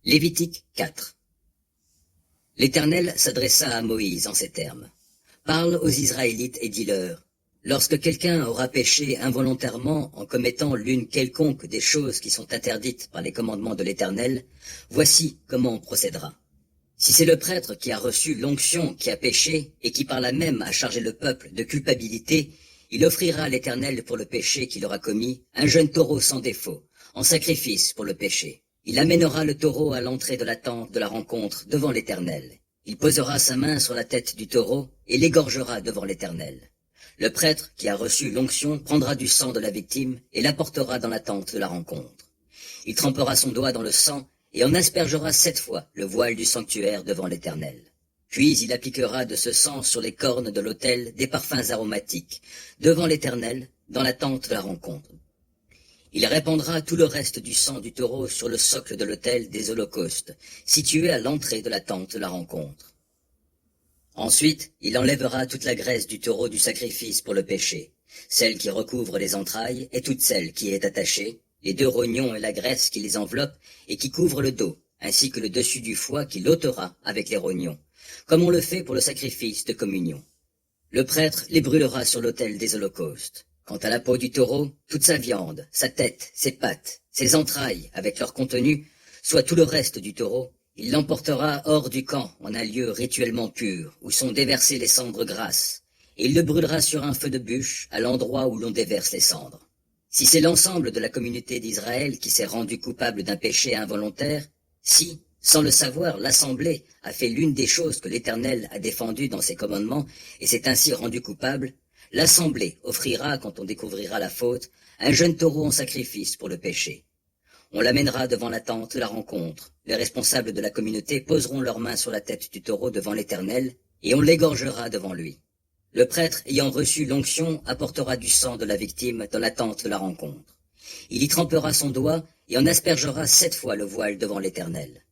Lévitique 4. L'Éternel s'adressa à Moïse en ces termes. Parle aux Israélites et dis-leur, lorsque quelqu'un aura péché involontairement en commettant l'une quelconque des choses qui sont interdites par les commandements de l'Éternel, voici comment on procédera. Si c'est le prêtre qui a reçu l'onction qui a péché et qui par là même a chargé le peuple de culpabilité, il offrira à l'Éternel pour le péché qu'il aura commis un jeune taureau sans défaut, en sacrifice pour le péché. Il amènera le taureau à l'entrée de la tente de la rencontre devant l'Éternel. Il posera sa main sur la tête du taureau et l'égorgera devant l'Éternel. Le prêtre qui a reçu l'onction prendra du sang de la victime et l'apportera dans la tente de la rencontre. Il trempera son doigt dans le sang et en aspergera 7 fois le voile du sanctuaire devant l'Éternel. Puis il appliquera de ce sang sur les cornes de l'autel des parfums aromatiques, devant l'Éternel, dans la tente de la rencontre. Il répandra tout le reste du sang du taureau sur le socle de l'autel des holocaustes, situé à l'entrée de la tente de la rencontre. Ensuite, il enlèvera toute la graisse du taureau du sacrifice pour le péché, celle qui recouvre les entrailles et toute celle qui est attachée, les 2 rognons et la graisse qui les enveloppe et qui couvre le dos, ainsi que le dessus du foie qui l'ôtera avec les rognons, comme on le fait pour le sacrifice de communion. Le prêtre les brûlera sur l'autel des holocaustes. Quant à la peau du taureau, toute sa viande, sa tête, ses pattes, ses entrailles avec leur contenu, soit tout le reste du taureau, il l'emportera hors du camp en un lieu rituellement pur, où sont déversées les cendres grasses, et il le brûlera sur un feu de bûche à l'endroit où l'on déverse les cendres. Si c'est l'ensemble de la communauté d'Israël qui s'est rendu coupable d'un péché involontaire, si, sans le savoir, l'Assemblée a fait l'une des choses que l'Éternel a défendues dans ses commandements et s'est ainsi rendu coupable, l'Assemblée offrira, quand on découvrira la faute, un jeune taureau en sacrifice pour le péché. On l'amènera devant la tente de la rencontre. Les responsables de la communauté poseront leurs mains sur la tête du taureau devant l'Éternel, et on l'égorgera devant lui. Le prêtre ayant reçu l'onction apportera du sang de la victime dans la tente de la rencontre. Il y trempera son doigt et en aspergera 7 fois le voile devant l'Éternel.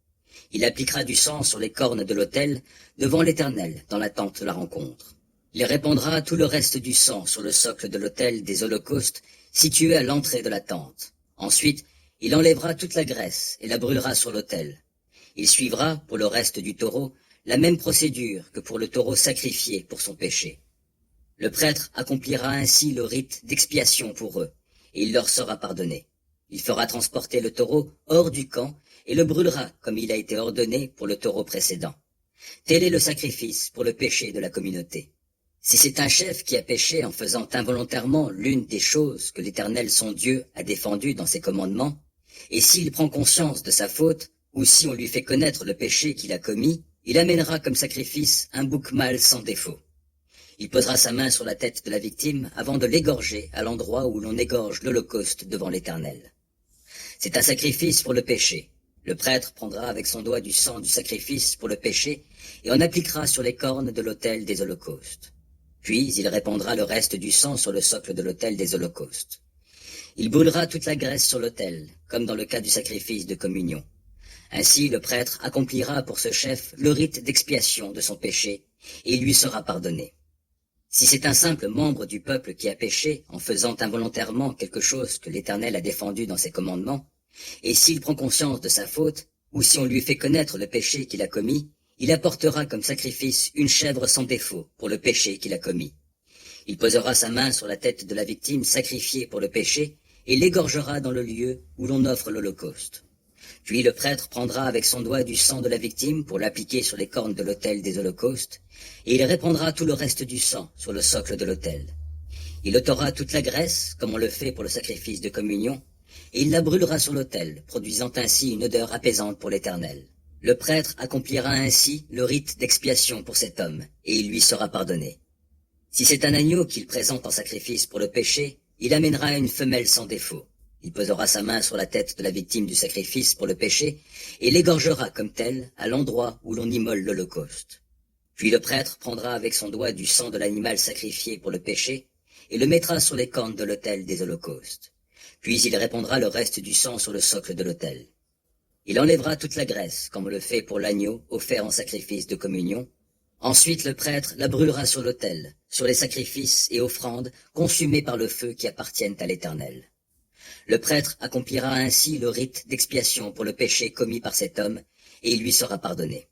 Il appliquera du sang sur les cornes de l'autel devant l'Éternel dans la tente de la rencontre. Il répandra tout le reste du sang sur le socle de l'autel des holocaustes situé à l'entrée de la tente. Ensuite, il enlèvera toute la graisse et la brûlera sur l'autel. Il suivra, pour le reste du taureau, la même procédure que pour le taureau sacrifié pour son péché. Le prêtre accomplira ainsi le rite d'expiation pour eux, et il leur sera pardonné. Il fera transporter le taureau hors du camp et le brûlera comme il a été ordonné pour le taureau précédent. Tel est le sacrifice pour le péché de la communauté. Si c'est un chef qui a péché en faisant involontairement l'une des choses que l'Éternel son Dieu a défendues dans ses commandements, et s'il prend conscience de sa faute, ou si on lui fait connaître le péché qu'il a commis, il amènera comme sacrifice un bouc mâle sans défaut. Il posera sa main sur la tête de la victime avant de l'égorger à l'endroit où l'on égorge l'holocauste devant l'Éternel. C'est un sacrifice pour le péché. Le prêtre prendra avec son doigt du sang du sacrifice pour le péché et en appliquera sur les cornes de l'autel des holocaustes. Puis il répandra le reste du sang sur le socle de l'autel des holocaustes. Il brûlera toute la graisse sur l'autel, comme dans le cas du sacrifice de communion. Ainsi le prêtre accomplira pour ce chef le rite d'expiation de son péché, et il lui sera pardonné. Si c'est un simple membre du peuple qui a péché en faisant involontairement quelque chose que l'Éternel a défendu dans ses commandements, et s'il prend conscience de sa faute, ou si on lui fait connaître le péché qu'il a commis, il apportera comme sacrifice une chèvre sans défaut pour le péché qu'il a commis. Il posera sa main sur la tête de la victime sacrifiée pour le péché et l'égorgera dans le lieu où l'on offre l'holocauste. Puis le prêtre prendra avec son doigt du sang de la victime pour l'appliquer sur les cornes de l'autel des holocaustes, et il répandra tout le reste du sang sur le socle de l'autel. Il ôtera toute la graisse, comme on le fait pour le sacrifice de communion, et il la brûlera sur l'autel, produisant ainsi une odeur apaisante pour l'Éternel. Le prêtre accomplira ainsi le rite d'expiation pour cet homme, et il lui sera pardonné. Si c'est un agneau qu'il présente en sacrifice pour le péché, il amènera une femelle sans défaut. Il posera sa main sur la tête de la victime du sacrifice pour le péché, et l'égorgera comme telle à l'endroit où l'on immole l'holocauste. Puis le prêtre prendra avec son doigt du sang de l'animal sacrifié pour le péché, et le mettra sur les cornes de l'autel des holocaustes. Puis il répandra le reste du sang sur le socle de l'autel. Il enlèvera toute la graisse, comme on le fait pour l'agneau offert en sacrifice de communion. Ensuite le prêtre la brûlera sur l'autel, sur les sacrifices et offrandes consumés par le feu qui appartiennent à l'Éternel. Le prêtre accomplira ainsi le rite d'expiation pour le péché commis par cet homme, et il lui sera pardonné.